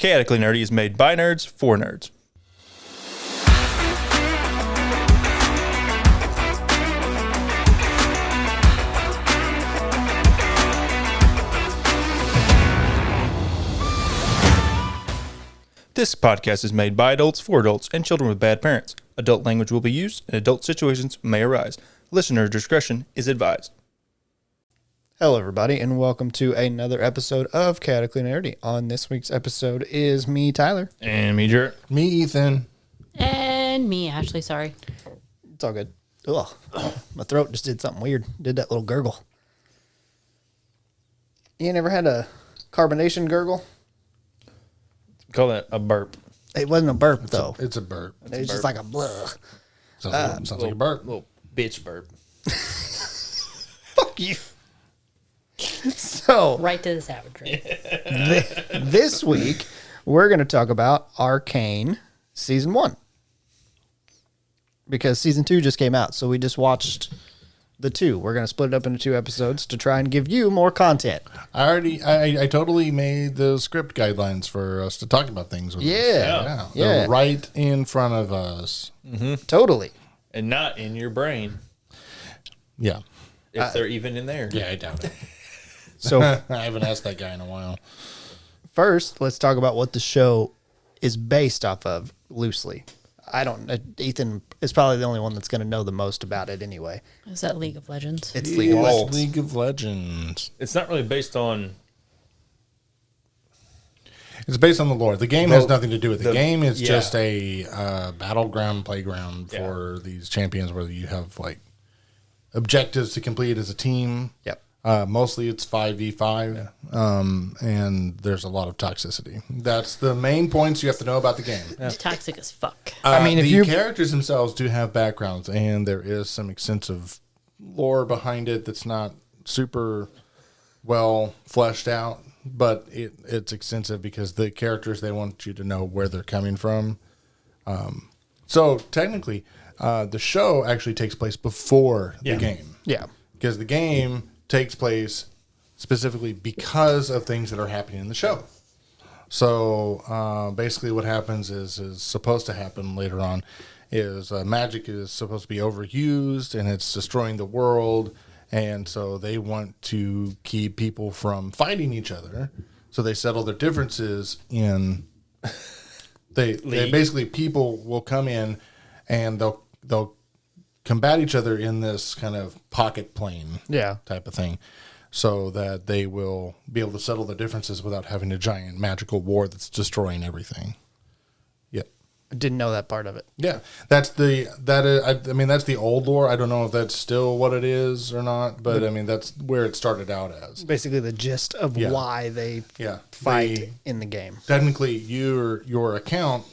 Chaotically Nerdy is made by nerds for nerds. This podcast is made by adults for adults and children with bad parents. Adult language will be used and adult situations may arise. Listener discretion is advised. Hello, everybody, and welcome to another episode of Chaotically Nerdy. On this week's episode is me, Tyler. And me, Jarrett. Me, Ethan. And me, Ashley, sorry. It's all good. Ugh, my throat just did something weird. Did that little gurgle. You never had a carbonation gurgle? Call that a burp. It wasn't a burp, though. It's a burp. It was just like a blah. Sounds like a burp. Little bitch burp. Fuck you. So, Right to the savagery. this week, we're going to talk about Arcane Season 1. Because Season 2 just came out, so we just watched the 2. We're going to split it up into 2 episodes to try and give you more content. I totally made the script guidelines for us to talk about things with Yeah. us. They're right in front of us. Totally. And not in your brain, Yeah. if they're even in there. Yeah, I doubt it. So, I haven't asked that guy in a while. first, let's talk about what the show is based off of loosely. Ethan is probably the only one that's going to know the most about it anyway. Is that League of Legends? It's League of Legends. League of Legends. It's not really based on... It's based on the lore. The game has nothing to do with it. The game is yeah. just a battleground playground for these champions where you have like objectives to complete as a team. Yep. Mostly it's 5v5, and there's a lot of toxicity. That's the main points you have to know about the game. It's toxic as fuck. I mean, if the you- characters themselves do have backgrounds, and there is some extensive lore behind it that's not super well fleshed out, but it's extensive because the characters, they want you to know where they're coming from. So technically, the show actually takes place before the game. Yeah. Because the game takes place specifically because of things that are happening in the show. So basically what happens is supposed to happen later on is magic is supposed to be overused and it's destroying the world. And so they want to keep people from fighting each other. So they settle their differences in... They basically, people will come in and they'll combat each other in this kind of pocket plane type of thing so that they will be able to settle their differences without having a giant magical war that's destroying everything. Yep. I didn't know that part of it. Yeah. That's the old lore. I don't know if that's still what it is or not, but I mean, that's where it started out as. Basically the gist of why they fight in the game. Technically, your account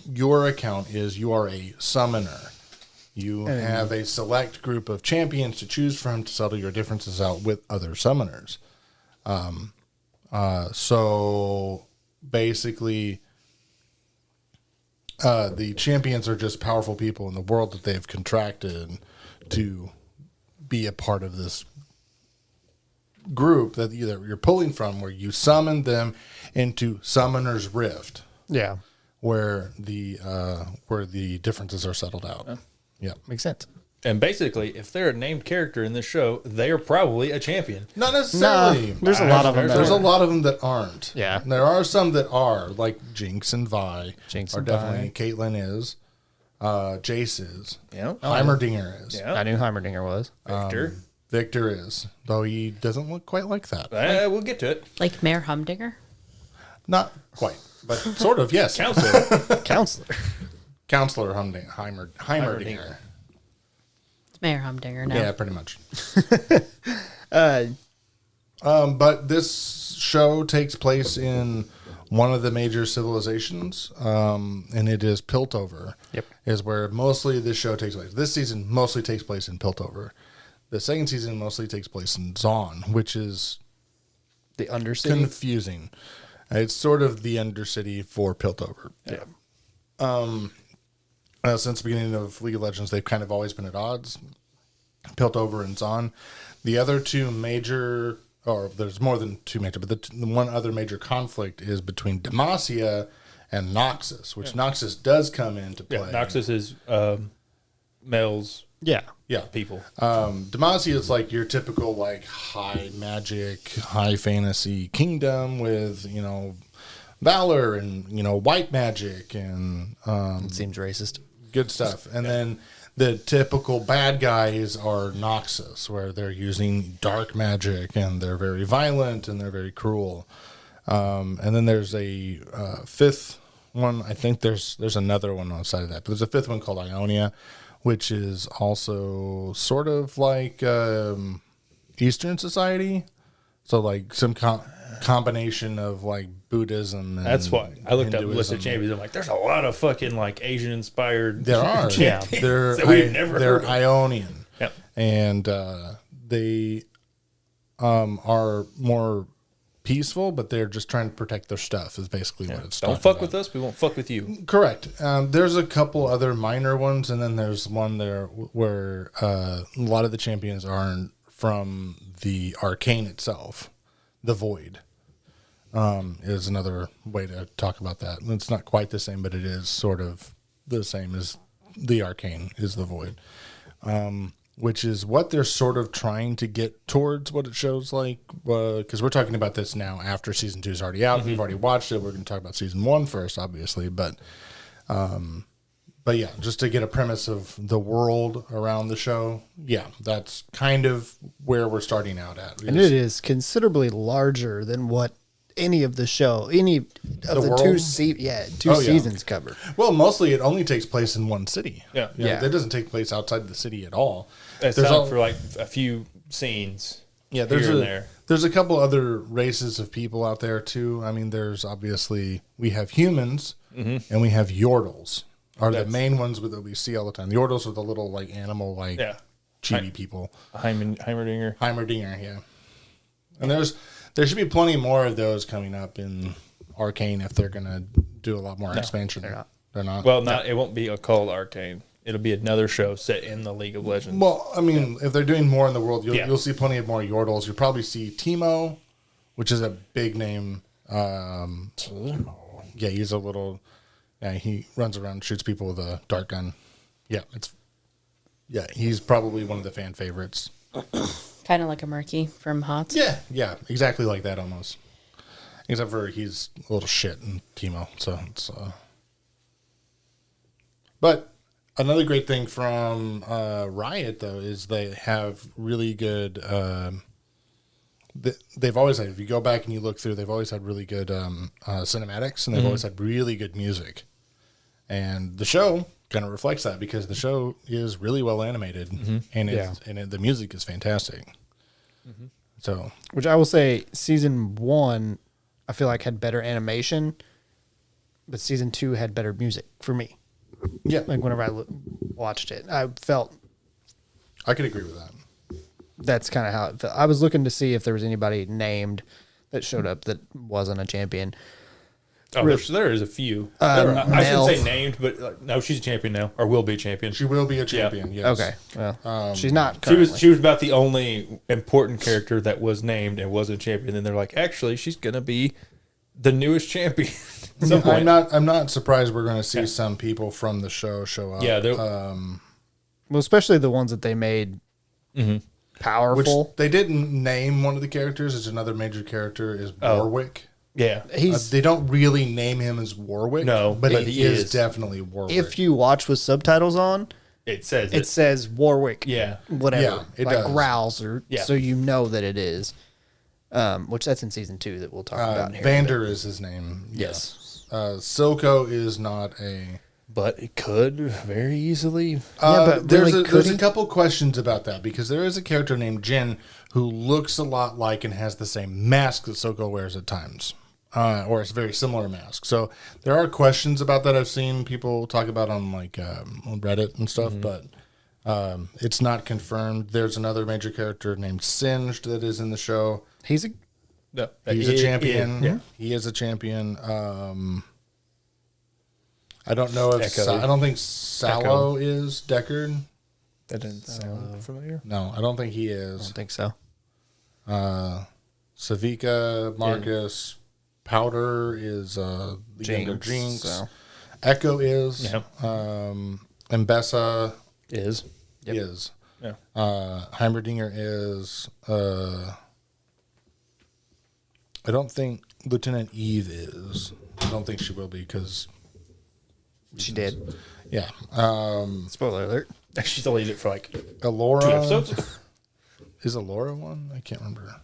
is you are a summoner. You have a select group of champions to choose from to settle your differences out with other summoners. So basically, the champions are just powerful people in the world that they've contracted to be a part of this group that you're pulling from, where you summon them into Summoner's Rift. Yeah. Where the differences are settled out. Yeah. Makes sense. And basically, if they're a named character in this show, they are probably a champion. Not necessarily. There's a lot of them. There's a lot of them that aren't. Yeah. There are some that are, like Jinx and Vi. Jinx are and definitely. Caitlyn is. Jace is. Yeah. Heimerdinger is. Yeah. I knew Heimerdinger was. Victor. Victor is. Though he doesn't look quite like that. We'll get to it. Like Mayor Humdinger? Not quite. But sort of, yes. Counselor. Counselor Heimerdinger. It's Mayor Humdinger now. Yeah, pretty much. But this show takes place in one of the major civilizations, and it is Piltover. Yep. Is where mostly this show takes place. This season mostly takes place in Piltover. The second season mostly takes place in Zaun, which is The Undercity. confusing. It's sort of the Undercity for Piltover. Yeah. Since the beginning of League of Legends, they've kind of always been at odds. Piltover and Zaun. The other two major, or there's more than two major, but the one other major conflict is between Demacia and Noxus, which Noxus does come into play. Yeah, Noxus is males, Yeah. Yeah. people. Demacia is like your typical like high magic, high fantasy kingdom with, valor and, white magic and It seems racist. good stuff. And then the typical bad guys are Noxus, where they're using dark magic and they're very violent and they're very cruel. And then there's a fifth one. I think there's another one on the side of that, but there's a fifth one called Ionia, which is also sort of like Eastern society. So like some combination of like Buddhism and That's why I looked up list of Hinduism. champions. I'm like, there's a lot of fucking like Asian inspired. There are. Yeah. They're that we've never they're heard of. Ionian. Yep. And they are more peaceful, but they're just trying to protect their stuff is basically what it's Don't talking fuck about. with us. We won't fuck with you. Correct. There's a couple other minor ones, and then there's one there where a lot of the champions aren't from the Arcane itself. The Void is another way to talk about that. It's not quite the same, but it is sort of the same as the Arcane is the Void, which is what they're sort of trying to get towards what it shows like. Because we're talking about this now after season 2 is already out. We've already watched it. We're going to talk about season 1 first, obviously, but yeah, just to get a premise of the world around the show, yeah, that's kind of where we're starting out at. And it is considerably larger than what any of the world? two seasons cover. Well, mostly it only takes place in one city. Yeah. Yeah. It doesn't take place outside the city at all. It's not for like a few scenes. Yeah, here and there. There's a couple other races of people out there too. I mean, there's obviously we have humans and we have Yordles are the main ones that we see all the time. The Yordles are the little like animal like chibi people. Heimerdinger. Heimerdinger, yeah. And there should be plenty more of those coming up in Arcane if they're gonna do a lot more expansion. They're not. Well, it won't be called Arcane. It'll be another show set in the League of Legends. Well, I mean, if they're doing more in the world, you'll see plenty of more Yordles. You'll probably see Teemo, which is a big name. Teemo. Yeah, he's a little. Yeah, he runs around and shoots people with a dart gun. Yeah, he's probably one of the fan favorites. Kind of like a Murky from HOTS. Yeah, exactly like that almost. Except for he's a little shit in Teemo, so it's. But another great thing from Riot though is they have really good. They've always had. If you go back and you look through, they've always had really good cinematics, and they've always had really good music. And the show kind of reflects that because the show is really well animated, and the music is fantastic. So, Which I will say, season 1, I feel like had better animation, but season 2 had better music for me. yeah, Like whenever I watched it, I felt I could agree with that. that's kind of how it felt. I was looking to see if there was anybody named that showed up that wasn't a champion. Oh, there is a few. I Mel. shouldn't say named, but no, she's a champion now, or will be a champion. She will be a champion. Yes. Okay, well, she's not. She Currently. was about the only important character that was named and wasn't a champion. And they're like, actually, she's gonna be the newest champion. At some point. I'm not surprised we're going to see some people from the show show up. Yeah, Well, especially the ones that they made which powerful. they didn't name one of the characters. It's another major character is Warwick. Yeah, They don't really name him as Warwick. No, but but he he is is. definitely Warwick. If you watch with subtitles on, it says it says Warwick. Yeah. whatever. Yeah, it like does. growls, or Yeah. so you know that it is. Which that's in season 2 that we'll talk about here. Vander is his name. Yes. Silco is not a. but it could very easily. but there's really, a could he? couple questions about that because there is a character named Jin who looks a lot like and has the same mask that Silco wears at times. Or it's a very similar mask. So there are questions about that I've seen people talk about on like on Reddit and stuff, but it's not confirmed. There's another major character named Singed that is in the show. He's a No, He's a champion. Yeah. He is a champion. I don't know if Echo. I don't think Sallow is Deckard. That didn't sound familiar. No, I don't think he I is. don't think so. Savika, Marcus, Powder is the younger Jinx. So. Echo is. Yeah. Mbessa Is. is. Yeah. Heimerdinger is. I don't think Lieutenant Eve is. I don't think she will be because She did. yeah. Spoiler alert. She's only in it for like 2 Alora episodes. is Alora one? I can't remember.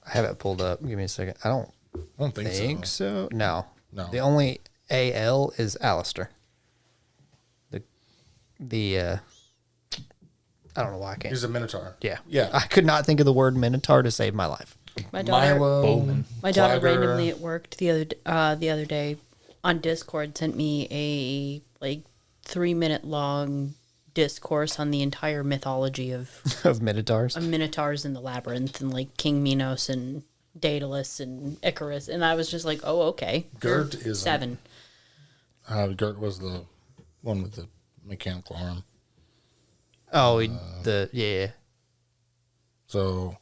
I have it pulled up. Give me a second. I don't I don't think, think so. so. No. No. The only AL is Alistair. The I don't know why I can't. He's a Minotaur. Yeah. Yeah. I could not think of the word Minotaur to save my life. My daughter, Milo. my daughter Glider. randomly at work the other day on Discord sent me a like 3-minute long discourse on the entire mythology of Of Minotaurs. Minotaurs in the Labyrinth and like King Minos and Daedalus and Icarus, and I was just like, oh, okay. Gert You're is 7. Gert was the one with the mechanical arm. Oh, yeah. So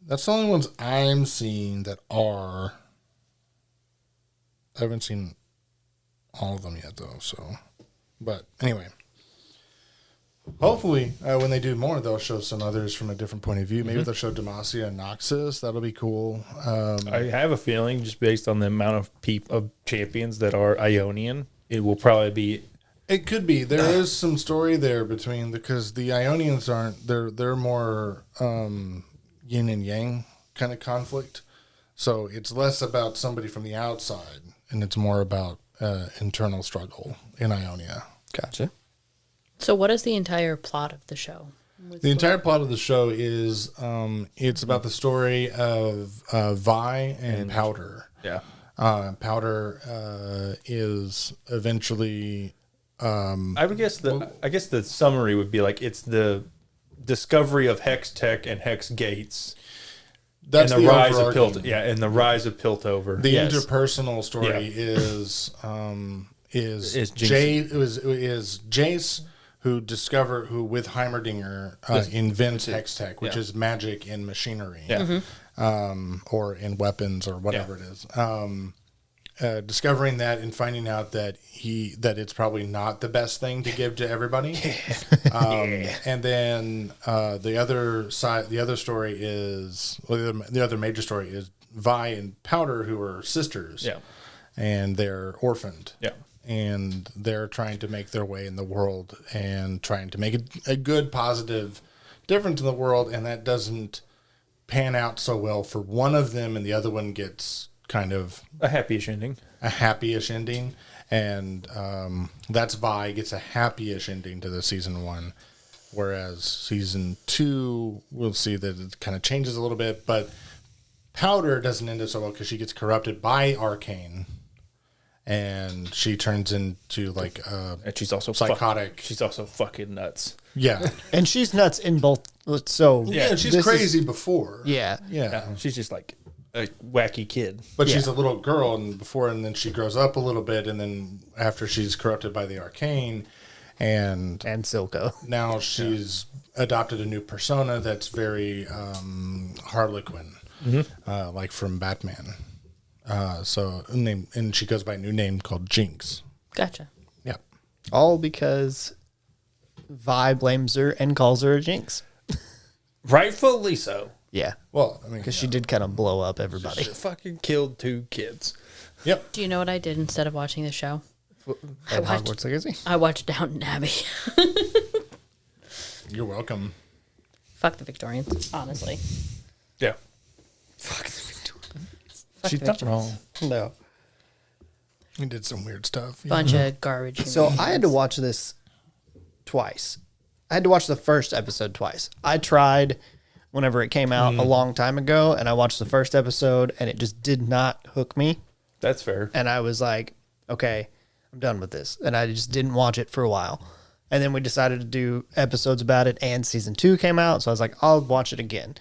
that's the only ones I'm seeing that are. I haven't seen all of them yet, though. So, but anyway, hopefully, when they do more, they'll show some others from a different point of view. Maybe they'll show Demacia and Noxus. That'll be cool. I have a feeling, just based on the amount of champions that are Ionian, it will probably be. It could be. There is some story there because the Ionians aren't. They're more yin and yang kind of conflict. So it's less about somebody from the outside, and it's more about internal struggle in Ionia. Gotcha. So what is the entire plot of the show? The entire plot of the show is it's about the story of Vi and Powder. Yeah. Powder is eventually. I would guess the summary would be like it's the discovery of Hex Tech and Hex Gates. That's and the rise of overarching- and the rise of Piltover. The Yes. interpersonal story Yeah. is Is Jay is Jace who with Heimerdinger invents Hex Tech, which Yeah. is magic in machinery, Yeah. or in weapons or whatever Yeah. it is. Discovering that and finding out that it's probably not the best thing to give to everybody. And then the other story is the other major story is Vi and Powder, who are sisters. Yeah. And they're orphaned. Yeah. And they're trying to make their way in the world and trying to make a good, positive difference in the world. And that doesn't pan out so well for one of them, and the other one gets kind of A happy-ish ending. a happy-ish ending. And that's Vi gets a happy-ish ending to the season 1. Whereas season 2, we'll see that it kind of changes a little bit. But Powder doesn't end up so well because she gets corrupted by Arcane. And she turns into like And she's also psychotic. She's also fucking nuts. Yeah. And she's nuts in both. So Yeah, she's this crazy before. Yeah. Yeah. Yeah. She's just like a wacky kid. But she's Yeah. a little girl and then she grows up a little bit, and then after she's corrupted by the Arcane and Silco. now she's adopted a new persona that's very Harlequin, like from Batman. And she goes by a new name called Jinx. Gotcha. Yeah. All because Vi blames her and calls her a jinx. Rightfully so. Yeah. Well, I mean, Because she did kind of blow up everybody. She fucking killed 2 kids. Yep. Do you know what I did instead of watching the show? At Hogwarts Legacy. I watched Downton Abbey. You're welcome. Fuck the Victorians, honestly. Yeah. Fuck the Victorians. Fuck She's the not Victorians. wrong. No. He did some weird stuff. Bunch of garbage. So human I had to beings. watch this twice. I had to watch the first episode twice. I tried whenever it came out a long time ago, and I watched the first episode, and it just did not hook me. That's fair. And I was like, okay, I'm done with this. And I just didn't watch it for a while. And then we decided to do episodes about it, and season 2 came out. So I was like, I'll watch it again.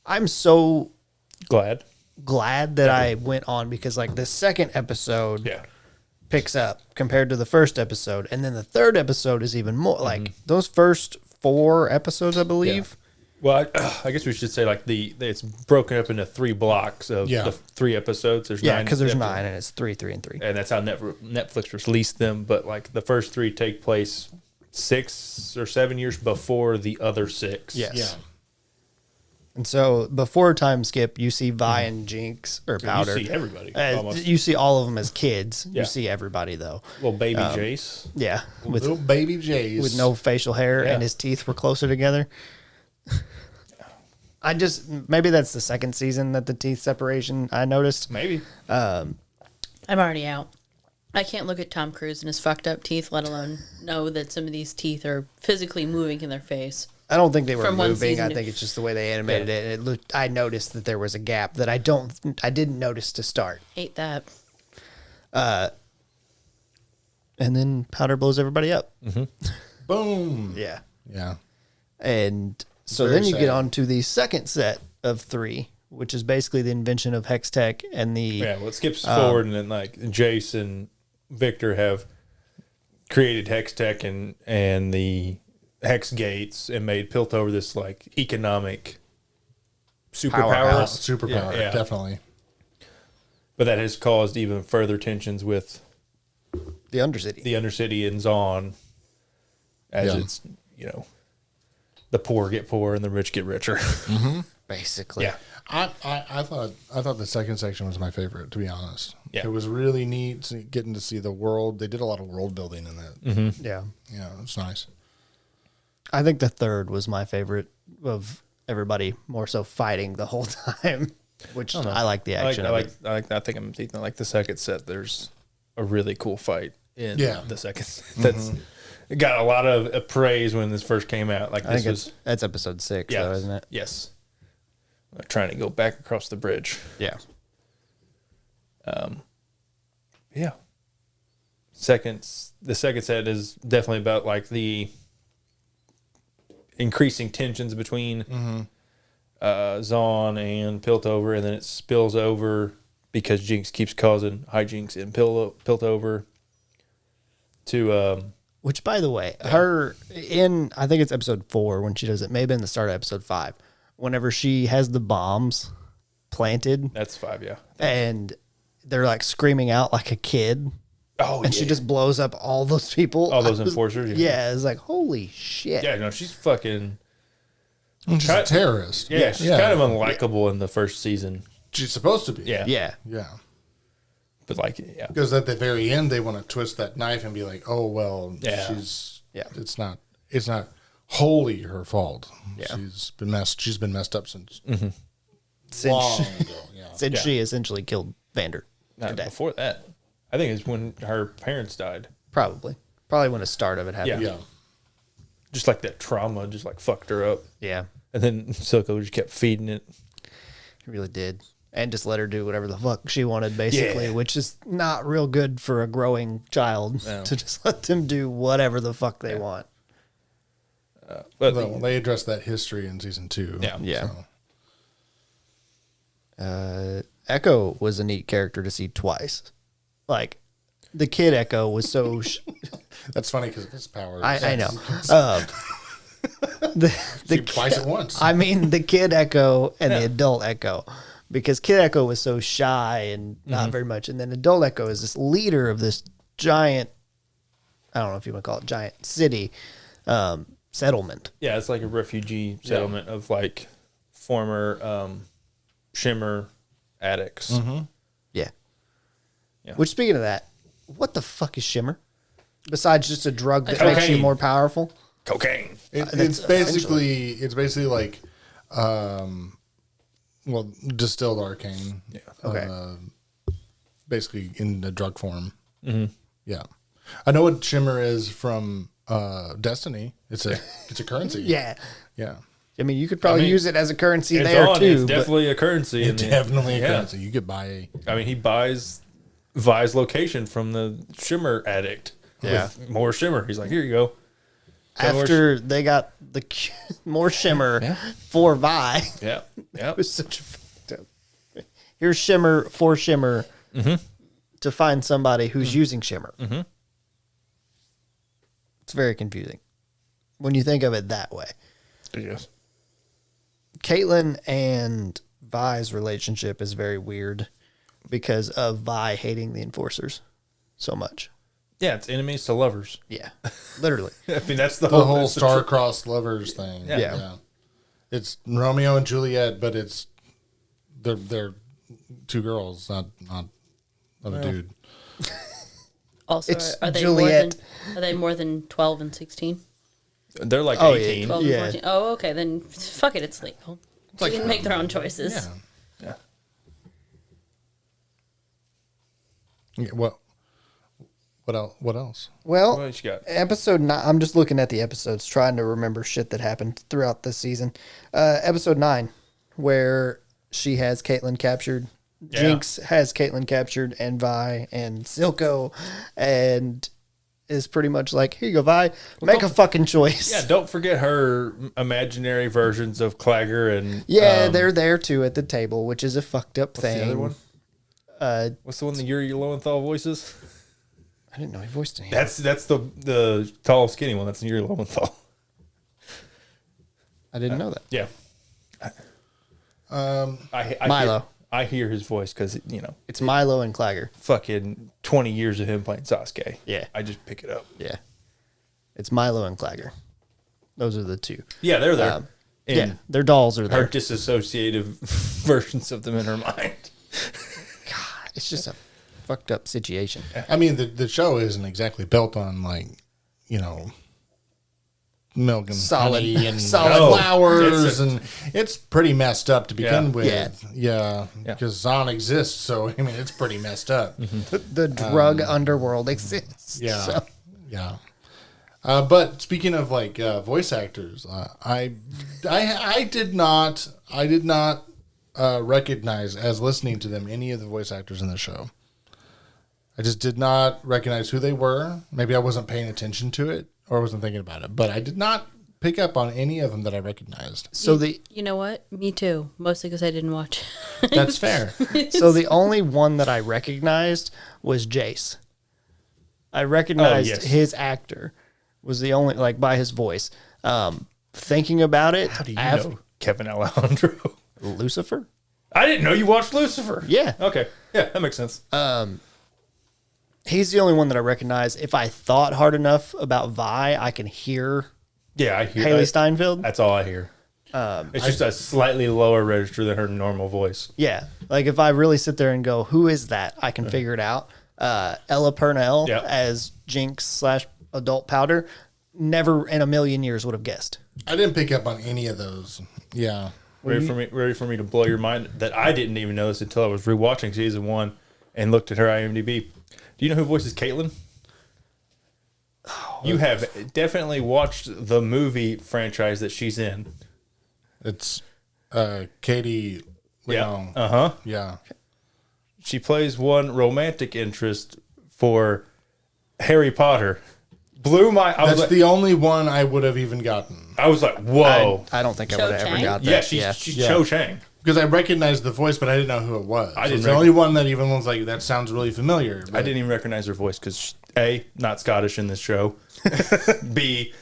I'm so Glad. glad that I went on because, like, the second episode Yeah. picks up compared to the first episode. And then the third episode is even more. Like, those first 4 episodes, I believe, Well, I guess we should say like it's broken up into 3 blocks of the 3 episodes. There's 9 because there's episodes. 9 and it's 3, 3, and 3. And that's how Netflix released them. But like the first 3 take place 6 or 7 years before the other 6. Yes. Yeah. And so before time skip, you see Vi and Jinx or Powder. You see everybody. You see all of them as kids. Yeah. You see everybody though. Little baby Jace. Yeah, with Little baby Jays. with no facial hair Yeah. and his teeth were closer together. Maybe that's the second season that the teeth separation I noticed. Maybe. I'm already out. I can't look at Tom Cruise and his fucked up teeth, let alone know that some of these teeth are physically moving in their face. I don't think they were From one moving. season I to- think it's just the way they animated it. And it looked. I noticed that there was a gap that I didn't notice to start. Hate that. And then Powder blows everybody up. Boom. Yeah. Yeah. And so Very then you get sad. on to the second set of 3, which is basically the invention of Hex Tech and the Yeah, well, it skips forward, and then like Jace and Victor have created Hex Tech and the Hex Gates and made Piltover this like economic superpower. Powerhouse. Superpower, Yeah. definitely. But that has caused even further tensions with the Undercity. the Undercity and Zaun, as Yeah. it's the poor get poorer and the rich get richer. Basically. Yeah. I thought the second section was my favorite, to be honest. Yeah. It was really neat getting to see the world. They did a lot of world building in that. Yeah. Yeah, it's nice. I think the third was my favorite of everybody more so fighting the whole time, which I like the action of it. I think I'm thinking like the second set. There's a really cool fight in Yeah. the second set. That's it got a lot of praise when this first came out. Like I this think was that's episode 6, though, isn't it? Yes. Trying to go back across the bridge. Yeah. Yeah. The second set is definitely about like the increasing tensions between Zaun and Piltover, and then it spills over because Jinx keeps causing hijinks in Piltover to Which, by the way, her in, I think it's episode 4 when she does it, maybe in the start of episode 5, whenever she has the bombs planted that's 5, yeah. and they're like screaming out like a kid. Oh, And she just blows up all those people. all those I was- enforcers. Yeah, it's like, holy shit. Yeah, no, she's fucking. She's a terrorist. Yeah, she's kind of unlikable in the first season. She's supposed to be. Yeah, Yeah. Yeah. but like, yeah, Because at the very end, they want to twist that knife and be like, "Oh well, Yeah. Yeah. It's not wholly her fault. Yeah. She's been messed up since Since, long ago. Yeah, since Yeah. she essentially killed Vander. not to death. before that. I think it's when her parents died. Probably when the start of it happened. yeah. Just like that trauma, just like fucked her up. Yeah. And then Silco just kept feeding it. He really did. And just let her do whatever the fuck she wanted, basically, Yeah. which is not real good for a growing child No. to just let them do whatever the fuck they want. But Well, they addressed that history in season 2. Yeah. Yeah. so. Echo was a neat character to see twice. Like, the kid Echo was so. That's funny because of his powers. I know. See, twice at once. I mean, the kid Echo and the adult Echo. Because Kid Echo was so shy and not very much. And then adult Echo is this leader of this giant, I don't know if you want to call it giant city, settlement. yeah, it's like a refugee settlement of like former Shimmer addicts. Yeah. Yeah. Which, speaking of that, what the fuck is Shimmer? Besides just a drug that makes you Cocaine. more powerful? Cocaine. It's basically like, well, distilled arcane. Yeah. Okay. Basically in the drug form. Yeah, I know what Shimmer is from Destiny. It's a currency. Yeah. Yeah. I mean, you could probably use it as a currency It's there on. too. It's but- definitely a currency. in the- Definitely a yeah. currency. You could buy I mean, he buys Vi's location from the Shimmer addict. Yeah. With more Shimmer. He's like, here you go. after they got the more Shimmer for Vi. Yeah. Yeah. It was such a fucked up. Here's Shimmer for Shimmer to find somebody who's using Shimmer. It's very confusing when you think of it that way. Yes. Caitlyn and Vi's relationship is very weird because of Vi hating the Enforcers so much. Yeah, it's enemies to lovers. Yeah, literally. I mean, that's the whole that's the star-crossed lovers thing. Yeah. It's Romeo and Juliet, but they're two girls, not a dude. Also, It's are they Juliet. are they more than 12 and 16? They're like Oh, yeah. 18. 12 Yeah. and 14? Oh, okay. Then fuck it. It's legal. They can make their own choices. Yeah. Yeah. What else? What else? Well, What you got? episode 9, I'm just looking at the episodes, trying to remember shit that happened throughout this season. Episode 9, where she has Caitlyn captured. Yeah. Jinx has Caitlyn captured, and Vi and Silco, and is pretty much like, here you go, Vi, make a fucking choice. Yeah, don't forget her imaginary versions of Clagger and They're there too at the table, which is a fucked up what's thing. the other one? What's the one that Yuri Lowenthal voices? I didn't know he voiced any. That's the tall, skinny one. That's Yuri Lowenthal. I didn't know that. Yeah. I Milo. I hear his voice because It's Milo and Clagger. fucking 20 years of him playing Sasuke. Yeah. I just pick it up. Yeah. It's Milo and Clagger. Those are the two. Yeah, they're there. Yeah, And their dolls are her there. disassociative versions of them in her mind. It's just a fucked up situation. I mean, the show isn't exactly built on milk and Solid- honey and solid- flowers, and it's pretty messed up to begin with. Yeah. Because Zon exists, so I mean, it's pretty messed up. The drug underworld exists. Yeah, So, yeah. But speaking of voice actors, I did not recognize, as listening to them, any of the voice actors in the show. I just did not recognize who they were. Maybe I wasn't paying attention to it or wasn't thinking about it, but I did not pick up on any of them that I recognized. You know what? Me too. Mostly because I didn't watch. That's fair. so the only one that I recognized was Jace. I recognized yes. his actor was the only, by his voice. Thinking about it, How do you know Kevin Alejandro? Lucifer? I didn't know you watched Lucifer. Yeah. Okay. Yeah, that makes sense. He's the only one that I recognize. If I thought hard enough about Vi, I can hear Yeah, I hear Haley I- Steinfeld. That's all I hear. It's just a slightly lower register than her normal voice. Yeah. If I really sit there and go, who is that? I can figure it out. Ella Purnell Yeah. as Jinx / Adult Powder, never in a million years would have guessed. I didn't pick up on any of those. Yeah. Ready for me to blow your mind that I didn't even know this until I was rewatching season 1 and looked at her IMDb. Do you know who voices Caitlyn? You have definitely watched the movie franchise that she's in. It's Katie Leong. Yeah. Uh-huh. Yeah. She plays one romantic interest for Harry Potter. Blew my... That's the only one I would have even gotten. I was like, whoa. I don't think I Cho would have ever Chang? got that. Yeah, she's Cho Chang. Because I recognized the voice, but I didn't know who it was. I didn't It's the only one that even was like, that sounds really familiar. I didn't even recognize her voice because A, not Scottish in this show. B,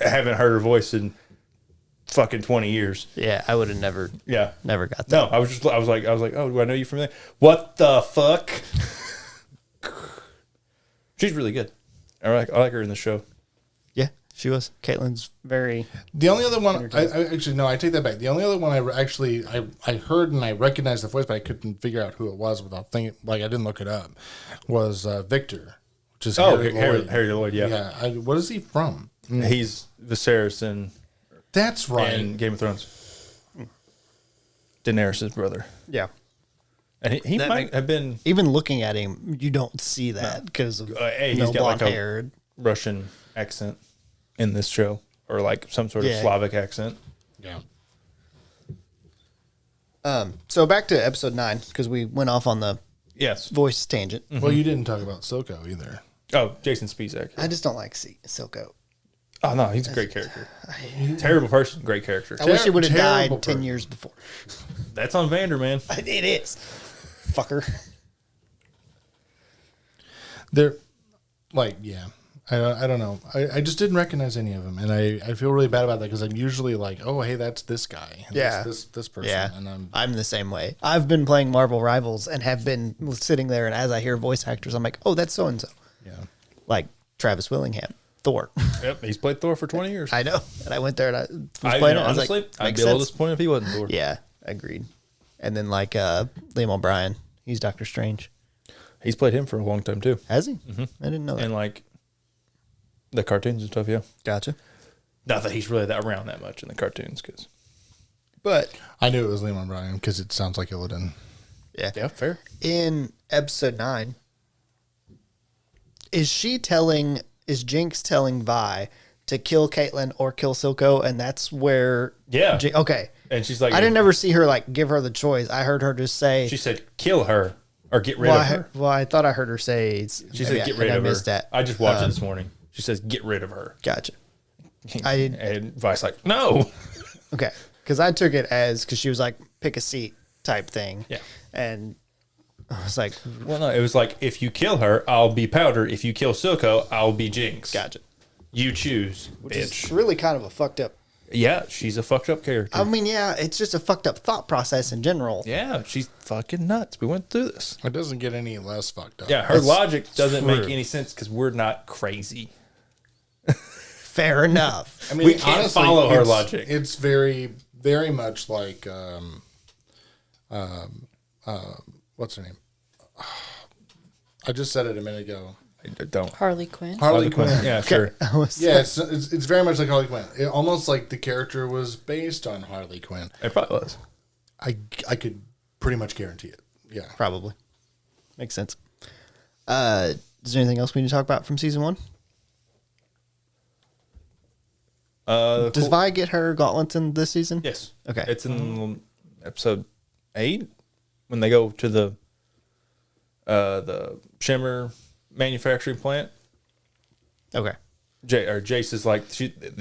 haven't heard her voice in fucking 20 years. Yeah, I would have never got that. No, I was like, oh, do I know you from there? What the fuck? She's really good. I like her in the show. Yeah, she was. Caitlyn's very... The only other one, I take that back. The only other one I heard and I recognized the voice, but I couldn't figure out who it was without thinking, I didn't look it up, was Victor, which is Harry Lloyd. Harry Lloyd, yeah. Yeah. What is he from? He's Viserys in That's right. Game of Thrones. Daenerys' brother. Yeah. And he might have been Even looking at him, you don't see that because of hey, he's no got like blonde a hair. Russian accent in this show, or like some sort of Yeah. Slavic accent. Yeah. So back to episode 9, because we went off on the Yes. voice tangent. Well, you didn't talk about Silco either. Oh, Jason Spizak. I just don't like Silco. Oh no, he's a great character. Terrible person, great character. I wish he would have died terrible 10 person. years before. That's on Vander, man. It is. Fucker. They're like, yeah. I don't know. I just didn't recognize any of them, and I feel really bad about that because I'm usually like, oh, hey, that's this guy. And Yeah. that's this person. Yeah, And I'm the same way. I've been playing Marvel Rivals and have been sitting there, and as I hear voice actors, I'm like, oh, that's so and so. yeah. Like Travis Willingham, Thor. Yep, he's played Thor for 20 years. I know, and I went there and I was I playing know, it. I was honestly, like, I'd makes be a little sense. disappointed if he wasn't Thor. Yeah, agreed. And then like Liam O'Brien, he's Doctor Strange. He's played him for a long time too, Has he? Mm-hmm. I didn't know that. and like the cartoons and stuff. Yeah, Gotcha. not that he's really around that much in the cartoons, because But I knew it was Liam O'Brien because it sounds like Illidan. yeah, fair. in episode 9, is Jinx telling Vi to kill Caitlyn or kill Silco? And that's where okay. And she's like, I didn't ever see her like give her the choice. I heard her just say She said, "Kill her or get rid of her." Well, I thought I heard her say She said, "Get rid of her." I missed that. I just watched it this morning. She says, "Get rid of her." Gotcha. And Vice like, "No." Okay, because I took it as because she was like pick a seat type thing. Yeah. And I was like, Well, no, it was like, if you kill her, I'll be Powder. If you kill Silco, I'll be Jinx. gotcha. You choose, It's bitch. really kind of a fucked up. Yeah, she's a fucked up character. I mean, yeah, it's just a fucked up thought process in general. Yeah, she's fucking nuts. We went through this. It doesn't get any less fucked up. Yeah, her logic doesn't true. make any sense because we're not crazy. Fair enough. I mean, We can't follow her it's- logic. It's very, very much like, what's her name? I just said it a minute ago. I don't. Harley Quinn. Harley Quinn. Yeah, sure. I was Yeah, it's very much like Harley Quinn. It, almost like the character was based on Harley Quinn. It probably was. I could pretty much guarantee it. Yeah. probably makes sense. Is there anything else we need to talk about from season 1? Does Vi get her gauntlets in this season? Yes. Okay. It's in episode 8 when they go to the Shimmer manufacturing plant. Okay. Jace is like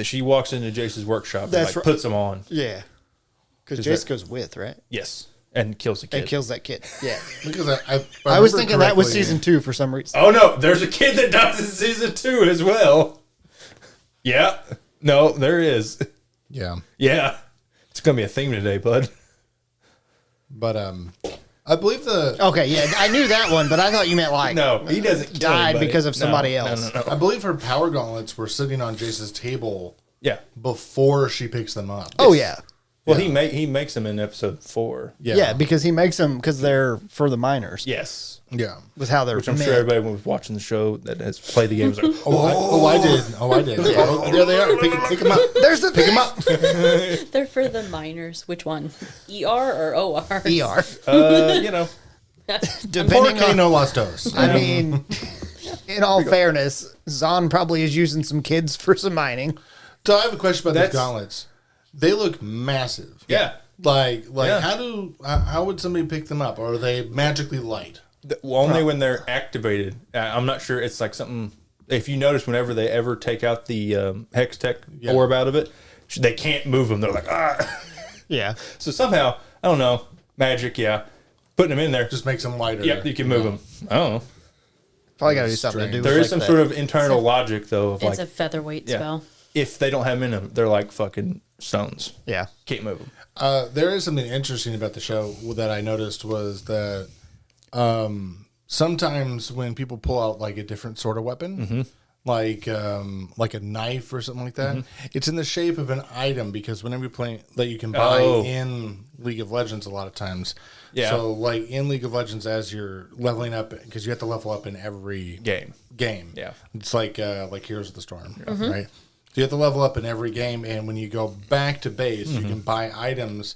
she walks into Jace's workshop and That's like right. puts them on. Yeah. Because Is Jace that- goes with, right? Yes, and kills the kid. And kills that kid. Yeah. Because I was remember thinking that was correctly- season 2 for some reason. Oh no, there's a kid that dies in season 2 as well. Yeah. No, there is. Yeah. Yeah. It's gonna be a theme today, bud. But I believe the Okay, yeah, I knew that one, but I thought you meant like No, he doesn't kill died anybody. because of somebody No, else. No. I believe her power gauntlets were sitting on Jace's table Yeah. before she picks them up. Oh yeah. Well, he makes them in episode 4. Yeah, because he makes them because they're for the miners. Yes. Yeah. With how they're Which I'm made. sure everybody was watching the show that has played the games like, I did. I did. Oh, there they are. Pick them up. There's the Pick them up. They're for the miners. Which one? ER or OR? ER. you know, Poor Depending on, Kano Lastos. I mean, in all fairness, Zahn probably is using some kids for some mining. So I have a question about That's- these gauntlets. They look massive. yeah. Like Yeah. how would somebody pick them up? Or are they magically light? Only when they're activated. I'm not sure. It's like something. If you notice, whenever they ever take out the Hex Tech orb out of it, they can't move them. They're like, ah. Yeah. So somehow, I don't know, magic. Yeah, putting them in there. Just makes them lighter. Yep, you can move them. I don't know. Probably got to do something to do There with is like some that. sort of internal logic though of It's like a featherweight yeah, spell. if they don't have them in them, they're like fucking stones. Yeah. Can't move them. There is something interesting about the show that I noticed was that sometimes when people pull out like a different sort of weapon, like a knife or something like that, it's in the shape of an item because whenever you play that you can buy in League of Legends a lot of times. Yeah. So like in League of Legends, as you're leveling up, because you have to level up in every Game. Yeah. It's like Heroes of the Storm, right? So you have to level up in every game, and when you go back to base, you can buy items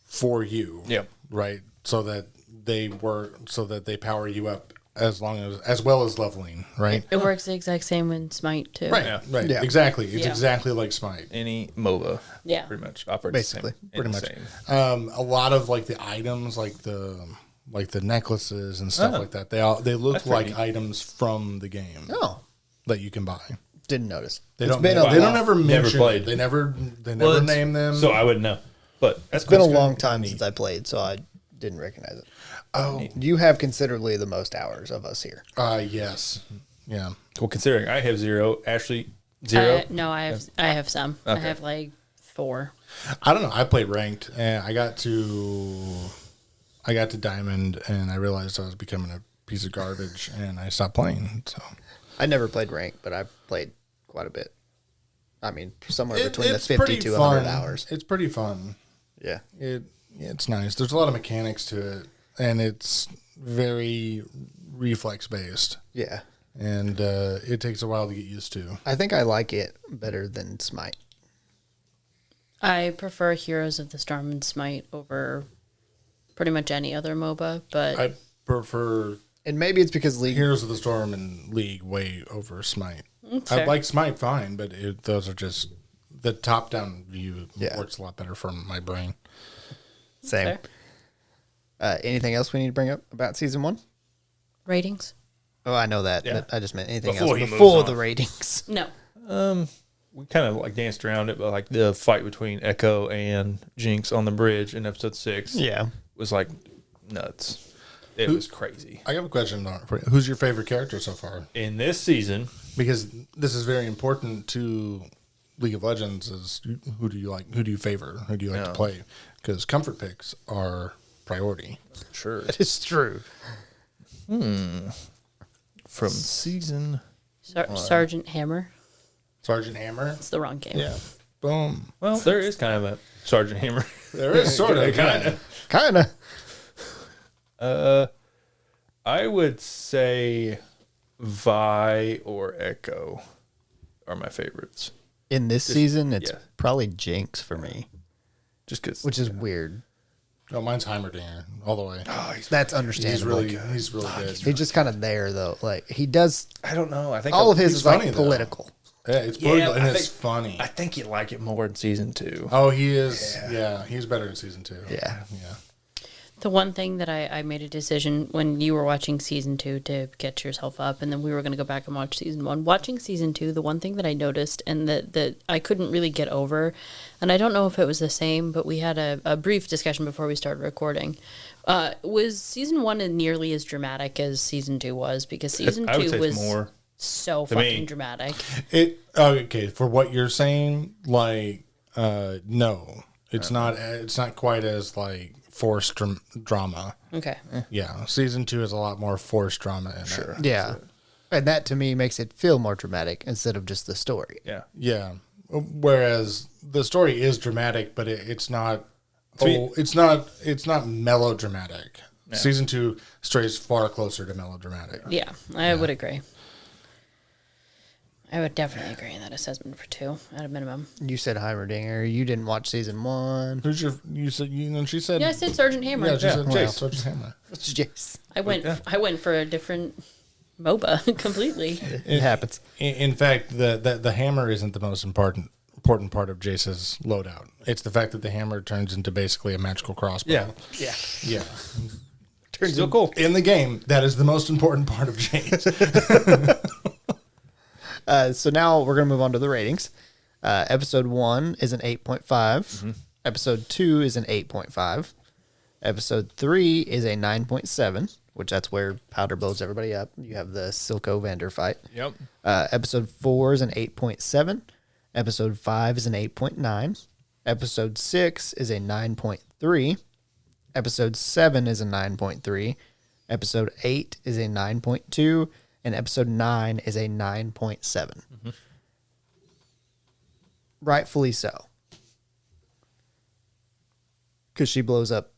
for you. Yep. Right. So that they power you up as well as leveling, right? It works the exact same in Smite too. Right. Yeah. Right. Yeah. Exactly. It's Yeah. exactly like Smite. Any MOBA. Yeah. Pretty much operates Basically, the same, Pretty in much. the same. A lot of like the items, like the necklaces and stuff like that. They look That's like pretty items from the game Oh, that you can buy. didn't notice. They It's don't. been They a don't long- ever mention. played. It. They never Well, it's- name them. So I wouldn't know. But It's been a long time since I played, so I didn't recognize it. Oh, You have considerably the most hours of us here. yes, Yeah. Well, considering I have 0, Ashley 0. No, I have some. I Okay. have like 4. I don't know. I played ranked, and I got to diamond, and I realized I was becoming a piece of garbage, and I stopped playing. So I never played rank, but I played quite a bit. I mean, somewhere between the it's 50 pretty to fun. 100 hours. It's pretty fun. Yeah. It's nice. There's a lot of mechanics to it, and it's very reflex based, Yeah. and it takes a while to get used to. I think I like it better than Smite. I prefer Heroes of the Storm and Smite over pretty much any other MOBA, but I prefer And maybe it's because League. Heroes of the Storm and League way over Smite. fair. I like Smite fine, but those are just the top down view Yeah. works a lot better for my brain. Same. Fair. Anything else we need to bring up about season 1? Ratings? Oh, I know that, Yeah. but I just meant anything Before he else moves before on. the ratings. No. We kind of like danced around it, but like the fight between Echo and Jinx on the bridge in episode 6 Yeah. was like nuts. It was crazy. I have a question for you. Who's your favorite character so far? In this season, Because this is very important to League of Legends. Is who do you like? Who do you favor? Who do you like to play? Because comfort picks are priority. sure, It's true. from season. Sergeant Hammer. Sergeant Hammer. It's the wrong game. Yeah. Boom. Well, there is kind of a Sergeant Hammer. There is sort of kind of. Kind of. I would say Vi or Echo are my favorites. In this season, it's yeah. probably Jinx for me, Just because. which is weird. No, mine's Heimerdinger all the way. That's He's understandable. he's really good. He's just kind of there, though. Like, he does. I don't know. I think All of his he's is like funny, though. political. Yeah, it's political and I it's think- funny. I think you like it more in season 2. Oh, he is. Yeah, he's better in season 2. Yeah. Yeah. The one thing that I made a decision when you were watching season 2 to get yourself up, and then we were going to go back and watch season 1. Watching season 2, the one thing that I noticed and that I couldn't really get over, and I don't know if it was the same, but we had a brief discussion before we started recording, was season 1 nearly as dramatic as season 2 was, because season I would 2 say was it's more. so to me. fucking dramatic. Okay, for what you're saying, like no. It's not quite as like forced drama. Okay. Yeah, season 2 is a lot more forced drama in it. Yeah. And that to me makes it feel more dramatic instead of just the story. Yeah. Yeah. Whereas the story is dramatic, but it's not. me- It's not melodramatic. Season 2 strays far closer to melodramatic. Yeah, I would agree. I would definitely agree in that assessment for 2 at a minimum. You said Heimerdinger. You didn't watch season 1. Who's your? You said she said. Yeah, I said Sergeant Hammer. Yeah, she said Chase. Sergeant Hammer. It's Jace. I went for a different MOBA completely. It happens. In fact, the hammer isn't the most important part of Jace's loadout. It's the fact that the hammer turns into basically a magical crossbow. Yeah. Yeah. Yeah. Still cool. In the game, that is the most important part of Jace. So now we're going to move on to the ratings. Episode 1 is an 8.5. Episode 2 is an 8.5. Episode 3 is a 9.7, which that's where Powder blows everybody up. You have the Silco Vander fight. Yep. Episode 4 is an 8.7. Episode 5 is an 8.9. Episode 6 is a 9.3. Episode 7 is a 9.3. Episode 8 is a 9.2. And episode 9 is a 9.7. Rightfully so. Because she blows up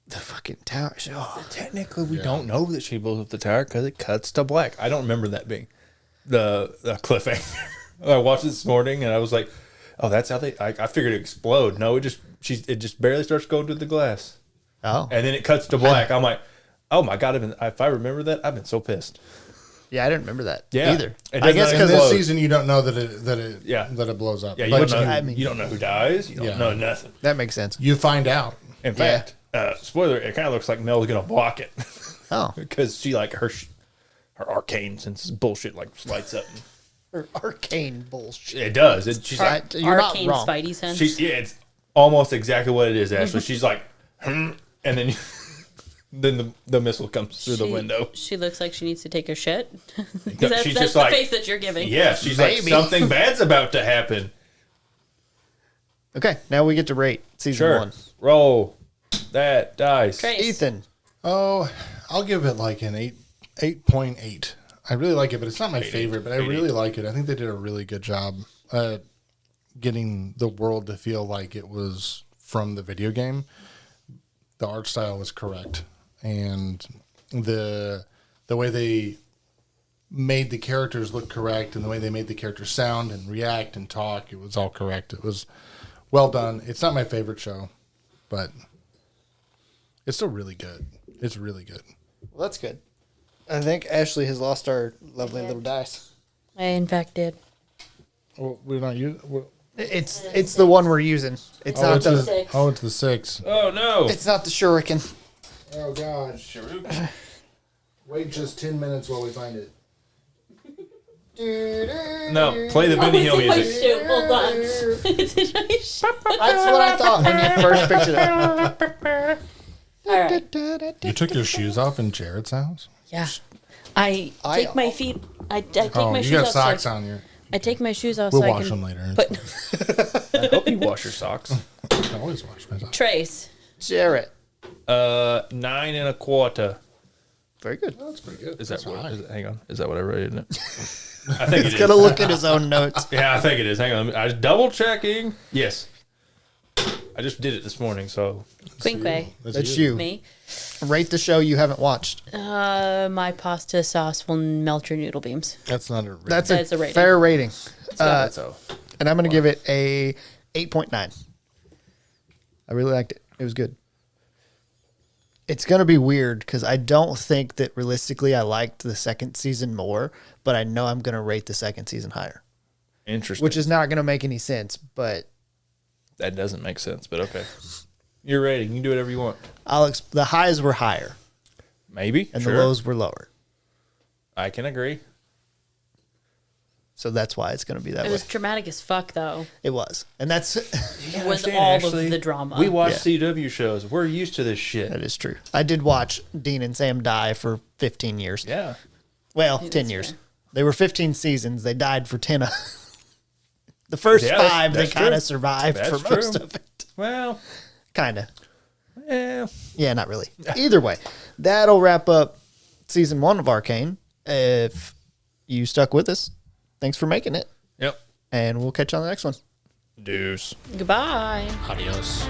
the fucking tower. Technically, we don't know that she blows up the tower because it cuts to black. I don't remember that being the cliffhanger. I watched it this morning and I was like, "Oh, that's how they." I figured it explode. No, it just barely starts going to the glass, Oh. and then it cuts to black. I'm like, "Oh my god!" If I remember that, I've been so pissed. Yeah, I didn't remember that Yeah. either. It I does guess not In because this explode. season, you don't know that it blows up. Yeah, you But don't know. I mean- You don't know who dies. You don't Yeah. know nothing. that makes sense. you find out. In fact, spoiler: it kind of looks like Mel's gonna block it Oh. because she like her arcane sense bullshit like lights up. Or arcane bullshit. It does. She's like, You're not Arcane wrong. Spidey sense. it's almost exactly what it is. Actually, she's like, and then Then the missile comes through the window. She looks like she needs to take a shit. She's that's just the like, face that you're giving. Yeah, she's like, Maybe. something bad's about to happen. Okay, now we get to rate season Sure. 1. Roll that dice. Trace. Ethan. Oh, I'll give it like an 8.8. I really like it, but it's not my favorite, but I really like it. I think they did a really good job getting the world to feel like it was from the video game. The art style was correct, and the way they made the characters look correct, and the way they made the characters sound and react and talk, it was all correct. It was well done. It's not my favorite show, but it's still really good. It's really good. Well, that's good. I think Ashley has lost our lovely little dice. I, in fact, did. Well, we're not using. It's the one we're using. It's not the It's the 6. Oh, no. it's not the shuriken. Oh gosh. Wait just 10 minutes while we find it. No, play the Benny Hill music. Hold on. It's in my shoe. That's what I thought when you first picked it up. All right. You took your shoes off in Jared's house? Yeah. I take my feet. I take Oh, my you shoes got off. socks so on your. I take my shoes off We'll so I wash can them later. put I hope you wash your socks. I always wash my socks. Trace. Jared. 9 1/4. Very good. That's pretty good. Is that That's what? high. Is it, hang on. Is that what I wrote? Isn't it? I think He's it gonna is. look at his own notes. Yeah, I think it is. Hang on. I was double checking. Yes. I just did it this morning, so Quinque. That's you. Me. Rate the show you haven't watched. My pasta sauce will melt your noodle beams. That's not a. That's That's a a rating. fair rating. so. And I'm going to give it a 8.9. I really liked it. It was good. It's going to be weird because I don't think that realistically I liked the second season more, but I know I'm going to rate the second season higher, Interesting. which is not going to make any sense, but That doesn't make sense, but okay. Your rating. You can do whatever you want. the highs were higher Maybe. and sure. the lows were lower. I can agree. So that's why it's going to be that It way. was dramatic as fuck, though. It was. And that's It was all of the drama. We watch CW shows. We're used to this shit. that is true. I did watch Dean and Sam die for 15 years. Yeah. Well, Yeah, 10 that's years. fair. They were 15 seasons. They died for 10 of the first Yeah, that's- 5, they that's kind true. of survived That's for most true. of it. Well, Kind of. yeah. Not really. Either way, that'll wrap up season 1 of Arcane. If you stuck with us, thanks for making it. Yep. And we'll catch you on the next one. Deuce. Goodbye. Adios.